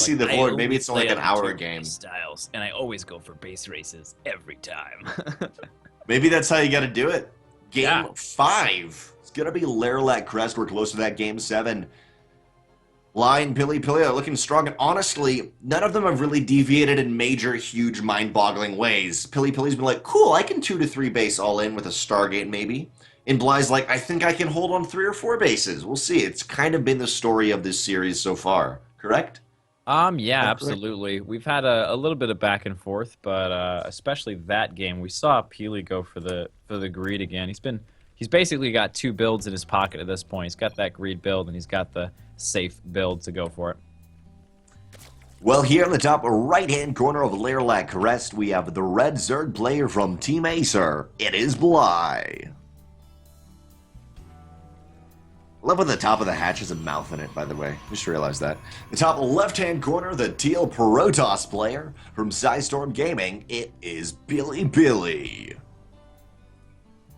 See the board, maybe it's only like an hour game. Styles, and I always go for base races every time. Maybe that's how you got to do it. Game 5. It's going to be Lerlac Crest. We're close to that game 7. Line, PiLiPiLi are looking strong, and honestly, none of them have really deviated in major, huge, mind-boggling ways. PiLiPiLi's been like, cool, I can 2 to 3 base all in with a Stargate maybe. And Bly's like, I think I can hold on 3 or 4 bases. We'll see. It's kind of been the story of this series so far, correct? Yeah, absolutely. We've had a little bit of back and forth, but especially that game, we saw PiLi go for the greed again. He's basically got 2 builds in his pocket at this point. He's got that greed build, and he's got the safe build to go for it. Well, here in the top right-hand corner of Lerlac Crest, we have the red Zerg player from Team Acer. It is Bly. Love when the top of the hatch has a mouth in it, by the way. Just realized that. The top left-hand corner, the teal Protoss player from Psystorm Gaming. It is PiLiPiLi.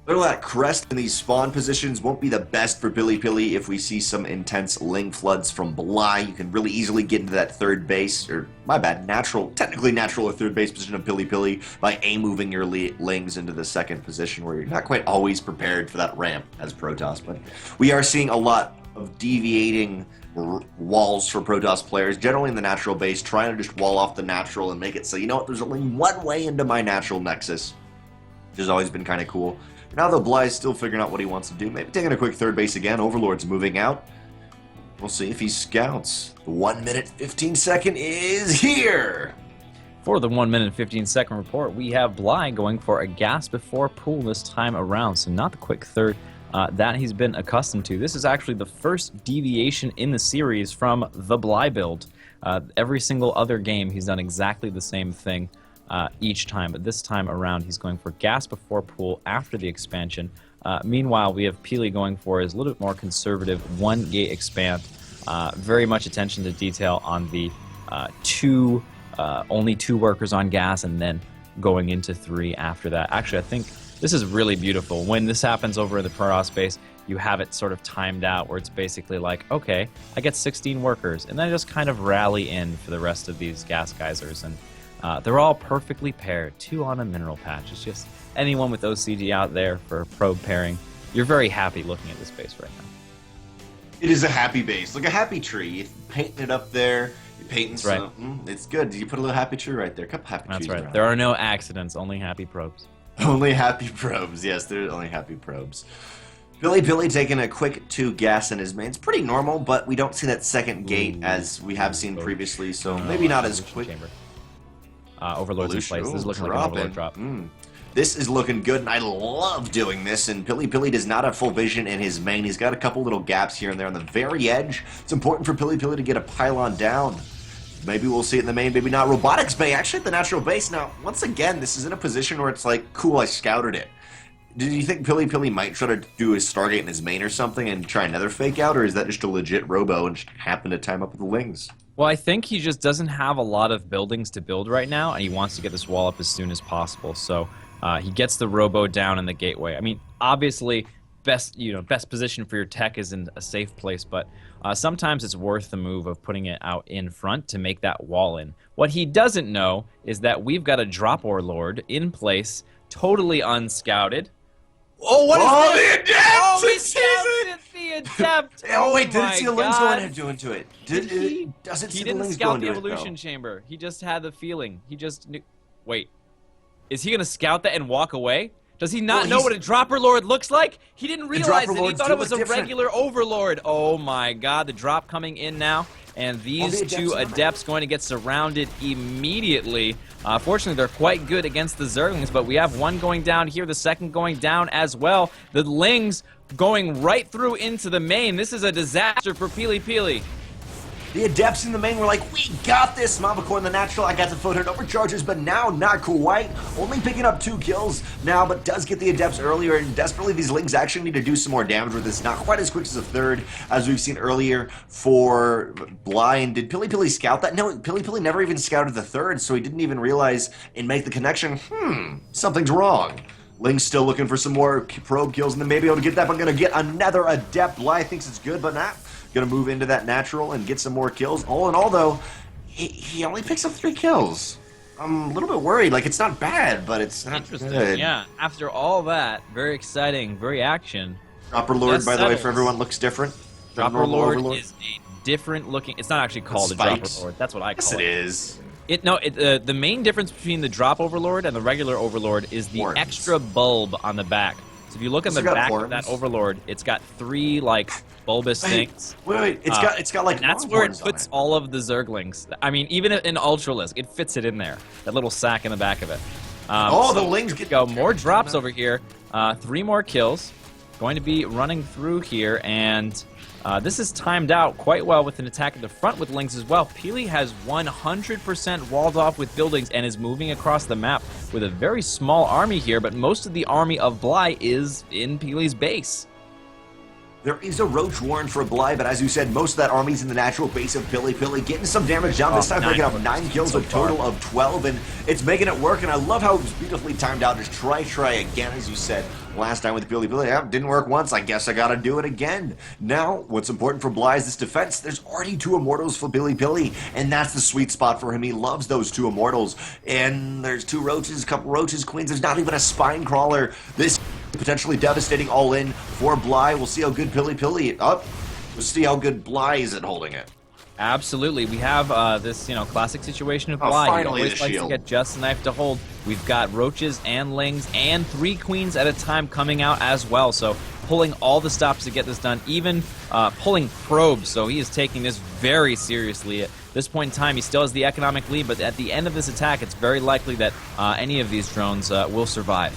Lerlac Crest in these spawn positions won't be the best for PiLiPiLi if we see some intense Ling floods from Bly. You can really easily get into that third base, or my bad, technically natural or third base position of PiLiPiLi by A-moving your Lings into the second position where you're not quite always prepared for that ramp as Protoss. But we are seeing a lot of deviating walls for Protoss players, generally in the natural base, trying to just wall off the natural and make it so, you know what, there's only one way into my natural nexus, which has always been kind of cool. Now though, Bly's still figuring out what he wants to do. Maybe taking a quick third base again. Overlord's moving out. We'll see if he scouts. The 1 minute 15 second is here. For the 1 minute 15 second report, we have Bly going for a gas before pool this time around. So not the quick third that he's been accustomed to. This is actually the first deviation in the series from the Bly build. Every single other game, he's done exactly the same thing. Each time, but this time around he's going for gas before pool after the expansion. Meanwhile, we have PiLi going for his a little bit more conservative 1 gate expand. Very much attention to detail on the only 2 workers on gas, and then going into 3 after that. Actually, I think this is really beautiful. When this happens over in the Protoss space, you have it sort of timed out where it's basically like, okay, I get 16 workers, and then I just kind of rally in for the rest of these gas geysers, and they're all perfectly paired, 2 on a mineral patch. It's just anyone with OCG out there for probe pairing, you're very happy looking at this base right now. It is a happy base, like a happy tree. You're painting it up there, you're painting something. It's good. You put a little happy tree right there. A couple happy trees. That's right. Around. There are no accidents, only happy probes. Only happy probes. Yes, there are only happy probes. PiLiPiLi taking a quick 2 gas in his main. It's pretty normal, but we don't see that second gate as we have seen previously, so maybe not as quick. Chamber. Overlord's in place. This is looking like an Overlord drop. This is looking good, and I love doing this, and PiLiPiLi does not have full vision in his main. He's got a couple little gaps here and there on the very edge. It's important for PiLiPiLi to get a pylon down. Maybe we'll see it in the main, maybe not. Robotics Bay, actually at the natural base. Now, once again, this is in a position where it's like, cool, I scouted it. Do you think PiLiPiLi might try to do his Stargate in his main or something and try another fake out, or is that just a legit robo and just happen to time up with the Lings? Well, I think he just doesn't have a lot of buildings to build right now, and he wants to get this wall up as soon as possible. So he gets the robo down in the gateway. I mean, obviously, best position for your tech is in a safe place, but sometimes it's worth the move of putting it out in front to make that wall in. What he doesn't know is that we've got a drop Lord in place, totally unscouted. Oh, what is this? The Adept! Oh, he scouted the Adept! Oh, wait, didn't my see the Lings God. going into it. He Doesn't see the didn't Lings scout going the into it, evolution though. chamber. He just had the feeling. He just knew. Wait, is he gonna scout that and walk away? Does he not know what a Dropper Lord looks like? He didn't realize it. He thought it was a regular Overlord. Oh my God, the drop coming in now. And these 2 Adepts going to get surrounded immediately. Fortunately, they're quite good against the Zerglings, but we have 1 going down here, the second going down as well. The Lings going right through into the main. This is a disaster for PiLiPiLi. The Adepts in the main were like, we got this! Mamacore in the natural, I got the photon overcharges, but now not quite. Only picking up 2 kills now, but does get the Adepts earlier, and desperately these Lings actually need to do some more damage with this. Not quite as quick as the third, as we've seen earlier for Bly. And did PiLiPiLi scout that? No, PiLiPiLi never even scouted the third, so he didn't even realize and make the connection. Something's wrong. Ling's still looking for some more probe kills, and then maybe able to get that, but gonna get another Adept. Bly thinks it's good, but not. Gonna move into that natural and get some more kills. All in all, though, he only picks up 3 kills. I'm a little bit worried. Like, it's not bad, but it's not Interesting. good. Yeah. After all that, very exciting, very action. Dropper Lord, Just by the way, for settles. everyone, looks different. than Dropper normal Lord Overlord. is a different looking. It's not actually called a Spiked. Dropper Lord. That's what I call Yes, it is. The main difference between the Drop Overlord and the regular Overlord is the Horns. extra bulb on the back. So if you look on the It's got back horns. of that Overlord, it's got 3 like bulbous things. Wait, it's got like And that's long where it horns on puts all of the Zerglings. I mean, even in Ultralisk, it fits it in there. That little sack in the back of it. Oh, the so Lings get go more drops over here. 3 more kills. Going to be running through here, and this is timed out quite well with an attack at the front with Lings as well. PiLi has 100% walled off with buildings and is moving across the map with a very small army here, but most of the army of Bly is in PiLi's base. There is a Roach Warren for Bly, but as you said, most of that army's in the natural base of PiLiPiLi, getting some damage down this time, breaking up 9 kills, a total of 12, and it's making it work, and I love how it was beautifully timed out. Just try again, as you said last time with PiLiPiLi. Yeah, didn't work once, I guess I gotta do it again. Now, what's important for Bly is this defense. There's already 2 Immortals for PiLiPiLi, and that's the sweet spot for him. He loves those 2 Immortals, and there's 2 Roaches, a couple Roaches, Queens, there's not even a Spine Crawler. This potentially devastating all in for Bly. We'll see how good PiLiPiLi up. We'll see how good Bly is at holding it. Absolutely. We have this, classic situation of Bly. Finally He the always likes to shield. get just enough to hold. We've got Roaches and Lings and 3 Queens at a time coming out as well. So pulling all the stops to get this done, even pulling probes. So he is taking this very seriously. At this point in time, he still has the economic lead, but at the end of this attack, it's very likely that any of these drones will survive.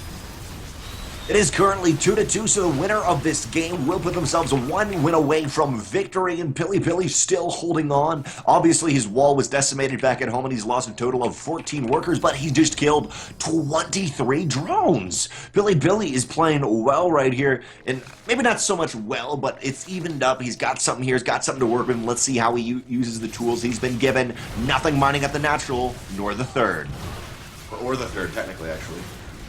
It is currently 2-2, so the winner of this game will put themselves 1 win away from victory, and PiLiPiLi still holding on. Obviously, his wall was decimated back at home, and he's lost a total of 14 workers, but he just killed 23 drones. PiLiPiLi is playing well right here, and maybe not so much well, but it's evened up. He's got something here. He's got something to work with. Let's see how he uses the tools he's been given. Nothing mining at the natural, nor the third. Or the third, technically, actually.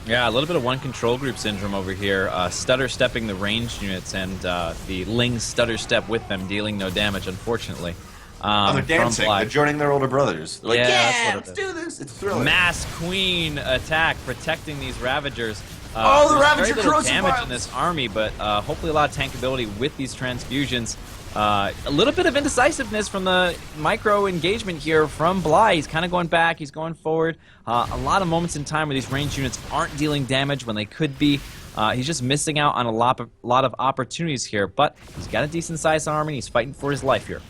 Yeah, a little bit of one control group syndrome over here. Stutter stepping the ranged units and the Lings stutter step with them, dealing no damage, unfortunately. They're dancing. They're joining their older brothers. They're like, Yeah, let's do this. It's thrilling. Mass Queen attack, protecting these Ravagers. The there's Ravager very little corrosive damage vials. in this army, but hopefully a lot of tankability with these transfusions. A little bit of indecisiveness from the micro engagement here from Bly. He's kind of going back, he's going forward. A lot of moments in time where these ranged units aren't dealing damage when they could be. He's just missing out on a lot of opportunities here, but he's got a decent sized army and he's fighting for his life here.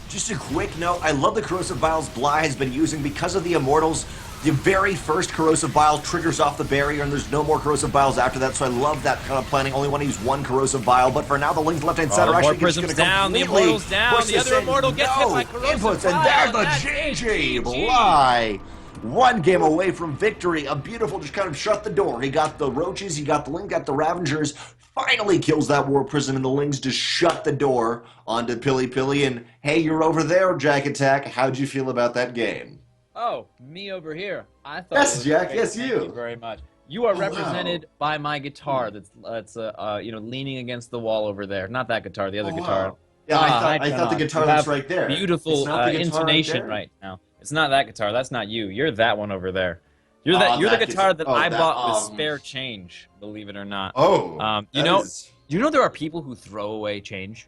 Just a quick note, I love the corrosive vials Bly has been using because of the Immortals. The very first corrosive vial triggers off the barrier, and there's no more corrosive vials after that, so I love that kind of planning. Only want to use 1 corrosive vial, but for now, the Lings left-hand side are actually just going to down, the completely Immortal's down, push the this other in. Immortal gets hit by corrosive inputs, and vial, there's and the that's GG Bly. 1 game away from victory. A beautiful, just kind of shut the door. He got the Roaches, he got the Ling, got the Ravagers. Finally kills that War Prison, and the Lings just shut the door onto PiLiPiLi. And hey, you're over there, JaKaTaK. How'd you feel about that game? Oh, me over here. I thought. Yes, it was Jack, great. yes, Thank you. you very much. You are Oh, represented wow. by my guitar. That's leaning against the wall over there. Not that guitar, the other Oh, guitar. wow. Yeah, I thought the guitar You was have right there. Beautiful It's not the guitar intonation there? right now. It's not that guitar. That's not you. You're that one over there. You're that. Oh, You're the that guitar guitar. that I that, bought with spare change. Believe it or not. Oh, you know there are people who throw away change.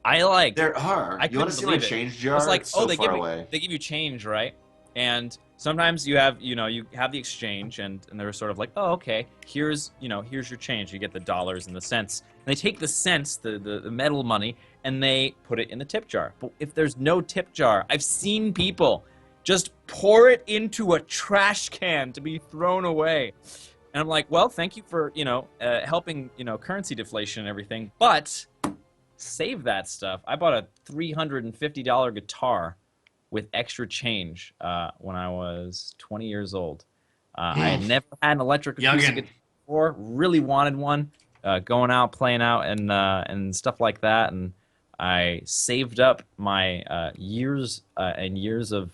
I like. there are. I You want couldn't to see my believe it. change jar? It's like, so they far give away. they give you change, right? And sometimes you have the exchange, and they're sort of like, oh, okay, here's your change. You get the dollars and the cents. And they take the cents, the metal money, and they put it in the tip jar. But if there's no tip jar, I've seen people just pour it into a trash can to be thrown away. And I'm like, well, thank you for helping currency deflation and everything, but save that stuff. I bought a $350 guitar with extra change when I was 20 years old. I had never had an electric acoustic guitar before. Really wanted one. Going out, playing out, and stuff like that. And I saved up my years and years of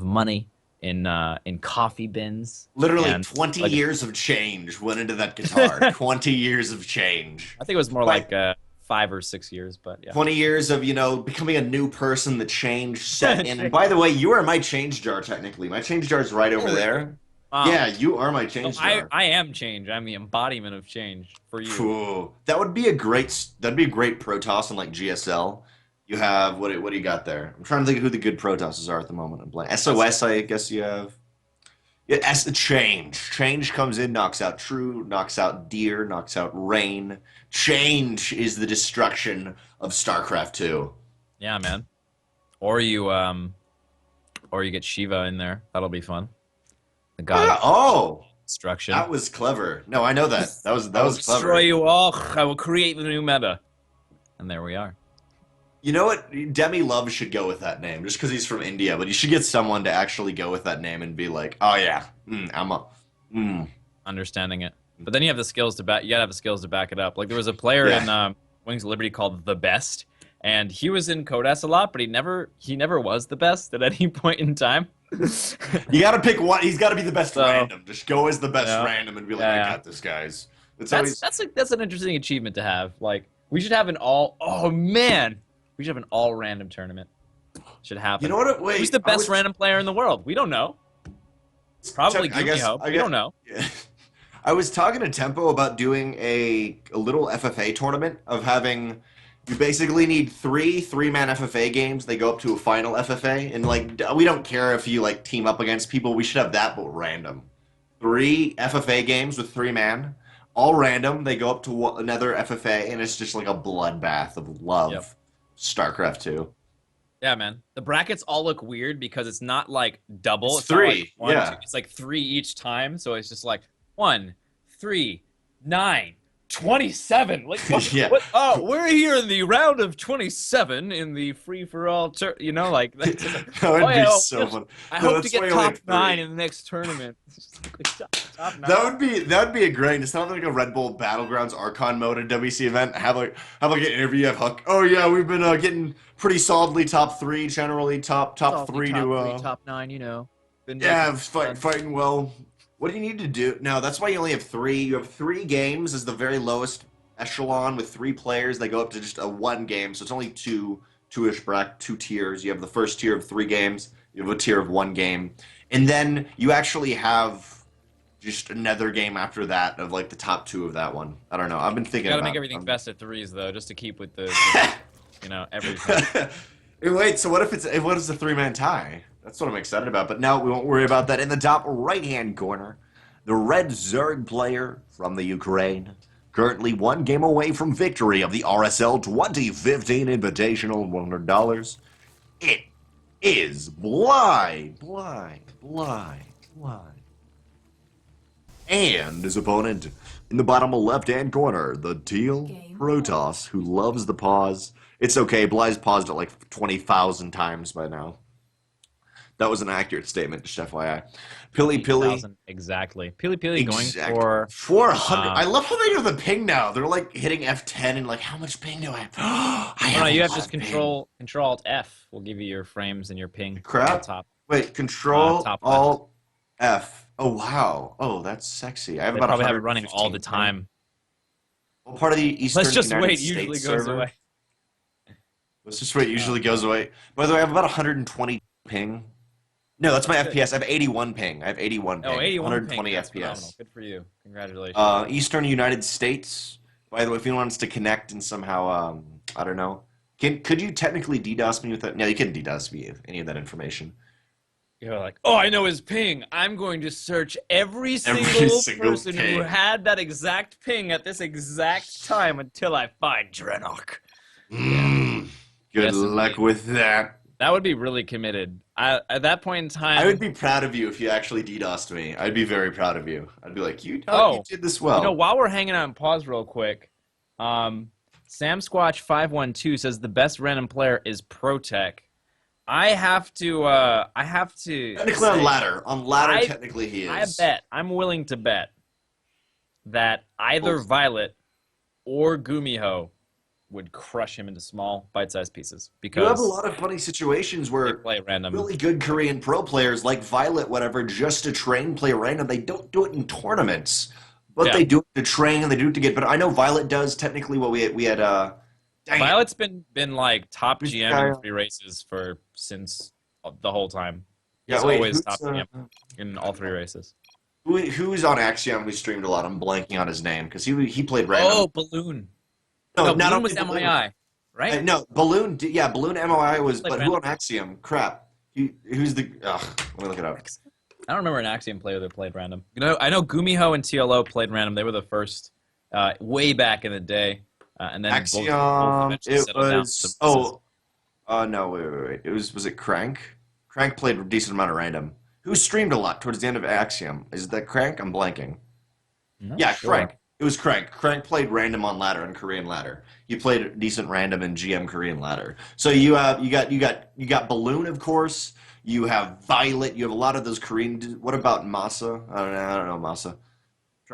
money in coffee bins. Literally and 20 like, years of change went into that guitar. 20 years of change. I think it was more Like- like 5 or 6 years, but yeah. 20 years of, becoming a new person, the change set in. And by the way, you are my change jar, technically. My change jar is right over there. Wow. Yeah, you are my change jar. I am change. I'm the embodiment of change for you. Cool. That'd be a great Protoss in like GSL. You have what do you got there? I'm trying to think of who the good Protosses are at the moment. I'm blank. SOS, I guess you have. Yeah, change. Change comes in, knocks out True, knocks out Deer, knocks out Rain. Change is the destruction of StarCraft 2. Yeah, man. Or you get Shiva in there. That'll be fun. The god of destruction. That was clever. No, I know that. That was clever. Destroy you all. I will create the new meta. And there we are. You know what? Demi Love should go with that name, just because he's from India. But you should get someone to actually go with that name and be like, "Oh yeah, understanding it." But then you have the skills to back. You gotta have the skills to back it up. Like there was a player in Wings of Liberty called The Best, and he was in Codas a lot, but he never was the best at any point in time. You gotta pick one. He's got to be the best random. Just go as the best random and be like, "I got this, guys." That's an interesting achievement to have. Like we should have an all. Oh man. We should have an all-random tournament. Should happen. You know what? Wait, who's the best random player in the world? We don't know. It's probably Gumiho. We don't know. Yeah. I was talking to Tempo about doing a little FFA tournament of having. You basically need three-man FFA games. They go up to a final FFA, and like we don't care if you like team up against people. We should have that, but random. 3 FFA games with 3-man, all random. They go up to another FFA, and it's just like a bloodbath of love. Yep. StarCraft 2. Yeah, man. The brackets all look weird because it's not like double. It's 3. Like 1, 2. It's like 3 each time. So it's just like 1, 3, 9, 27. Like what? Oh, we're here in the round of 27 in the free-for-all. Like that would be so fun. I hope to get top 9 in the next tournament. Top 9. That would be a great. It's not like a Red Bull Battlegrounds Archon mode at WC event. Have like an interview. Have Huck. Oh yeah, we've been getting pretty solidly top 3, generally top 3 to top 9. You know. Fighting well. What do you need to do? No, that's why you only have 3. You have 3 games as the very lowest echelon with 3 players. They go up to just a 1 game, so it's only 2-ish bracket, 2 tiers. You have the first tier of 3 games. You have a tier of 1 game, and then you actually have just another game after that of like the top 2 of that one. I don't know. I've been thinking. You gotta make everything best of 3s though, just to keep with the everything. Wait, so what if it's a 3-man tie? That's what I'm excited about, but no, we won't worry about that. In the top right-hand corner, the Red Zerg player from the Ukraine, currently 1 game away from victory of the RSL 2015 Invitational, $100. It is Bly. And his opponent, in the bottom left-hand corner, the Teal Protoss, who loves the pause. It's okay, Bly's paused it like 20,000 times by now. That was an accurate statement, just FYI. PiLiPiLi. Exactly. PiLiPiLi going for 400. I love how they do the ping now. They're like hitting F10 and like, how much ping do I have? You have just Control Alt F will give you your frames and your ping. Crap. Top. Wait, Control Alt F. Oh wow. Oh, that's sexy. I have about probably have it running all the time. What part of the Eastern Let's just United wait. States Usually server? goes away. Let's just wait. Usually goes away. By the way, I have about 120 ping. No, that's my FPS. I have 81 ping. I have 81 ping. Oh, 81 120 ping. FPS. Phenomenal. Good for you. Congratulations. Eastern United States. By the way, if anyone wants to connect and somehow, I don't know. Could you technically DDoS me with that? No, you couldn't DDoS me with any of that information. You're like, oh, I know his ping. I'm going to search every single person who had that exact ping at this exact time until I find DrennoC. Good luck with that. That would be really committed. At that point in time, I would be proud of you if you actually DDoSed me. I'd be very proud of you. I'd be like, you did this well. While we're hanging out and pause real quick, Sam Squatch 512 says the best random player is ProTech. I have to. Technically on ladder. Technically he is. I'm willing to bet that either Violet or Gumiho would crush him into small, bite-sized pieces. Because you have a lot of funny situations where play random. Really good Korean pro players like Violet, whatever, just to train play random. They don't do it in tournaments, but they do it to train and they do it to get better. I know Violet does technically what we had Dang it. Violet's been like top Who's the GM guy in on- 3 races since the whole time. Yeah, He's wait, always who's, top GM in all 3 races. who's on Axiom who streamed a lot? I'm blanking on his name because he played random. Oh, Balloon. No, No, not Balloon was only Balloon. MII, right? No, Balloon. Yeah, Balloon MOI was, Played but who random. on Axiom? Crap. Who's the? Ugh, let me look it up. I don't remember an Axiom player that played random. I know Gumiho and TLO played random. They were the first, way back in the day, and then both Axiom. eventually It settled down. was. No, wait. Was it Crank? Crank played a decent amount of random. Who streamed a lot towards the end of Axiom? Is that Crank? I'm blanking. Yeah, sure. Crank. It was Crank. Crank played random on ladder and Korean ladder. He played decent random in GM Korean ladder. So you got Balloon, of course. You have Violet. You have a lot of those Korean. What about Masa? I don't know Masa.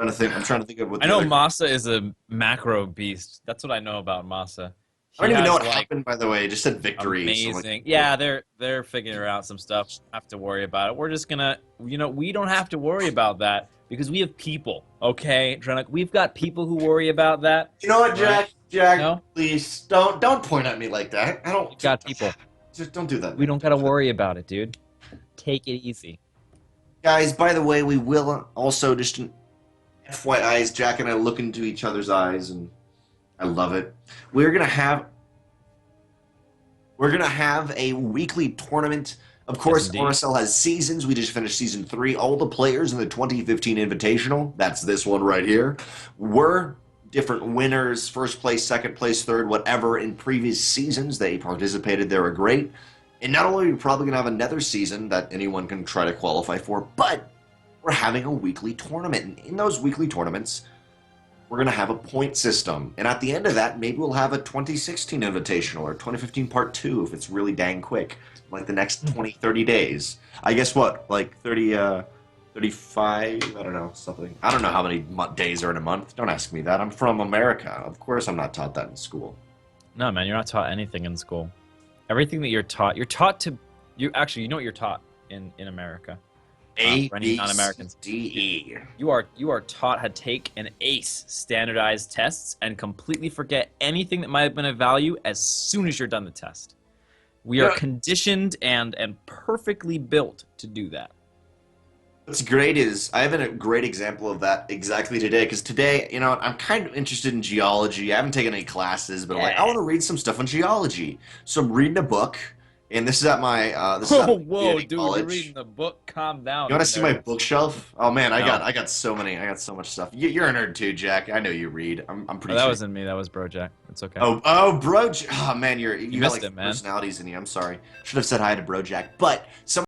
I'm trying to think of what. I know Masa is a macro beast. That's what I know about Masa. I don't even know what like, happened, by the way. It just said victory. Amazing. So like, yeah, they're figuring out some stuff. Don't have to worry about it. We're just gonna, we don't have to worry about that because we have people. Okay, DrennoC, we've got people who worry about that. You know what, Jack? Right? Jack, No? please don't point at me like that. I don't. We've got people. Just don't do that. We don't gotta worry about it, dude. Take it easy. Guys, by the way, we will also just FYIs, Jack and I look into each other's eyes, and I love it. We're gonna have a weekly tournament. Of course, Yes, indeed. RSL has seasons. We just finished season 3. All the players in the 2015 Invitational, that's this one right here, were different winners, first place, second place, third, whatever, in previous seasons. They participated. They were great. And not only are we probably going to have another season that anyone can try to qualify for, but we're having a weekly tournament. And in those weekly tournaments, we're going to have a point system. And at the end of that, maybe we'll have a 2016 Invitational or 2015 Part 2 if it's really dang quick, like the next 20, 30 days. I guess what, like 30, 35, I don't know, something. I don't know how many days are in a month. Don't ask me that. I'm from America. Of course I'm not taught that in school. No, man, you're not taught anything in school. Everything that you're taught to. Actually, you know what you're taught in America. For any non-Americans. A-B-C-D-E. You are taught how to take and ace standardized tests and completely forget anything that might have been of value as soon as you're done the test. We are conditioned and perfectly built to do that. What's great is I have a great example of that exactly today, because today, I'm kind of interested in geology. I haven't taken any classes, but I'm like, I want to read some stuff on geology. So I'm reading a book, and this is at my Whoa, dude, college. you're reading the book. Calm down. You want to see my bookshelf? Oh man, I No. got so much stuff. You're a nerd too, Jack. I know you read. I'm pretty Oh, that sure. wasn't me. That was BroJack. It's okay. Oh, bro. Oh man, you got missed like it, man. personalities in you. I'm sorry. Should have said hi to BroJack, but some.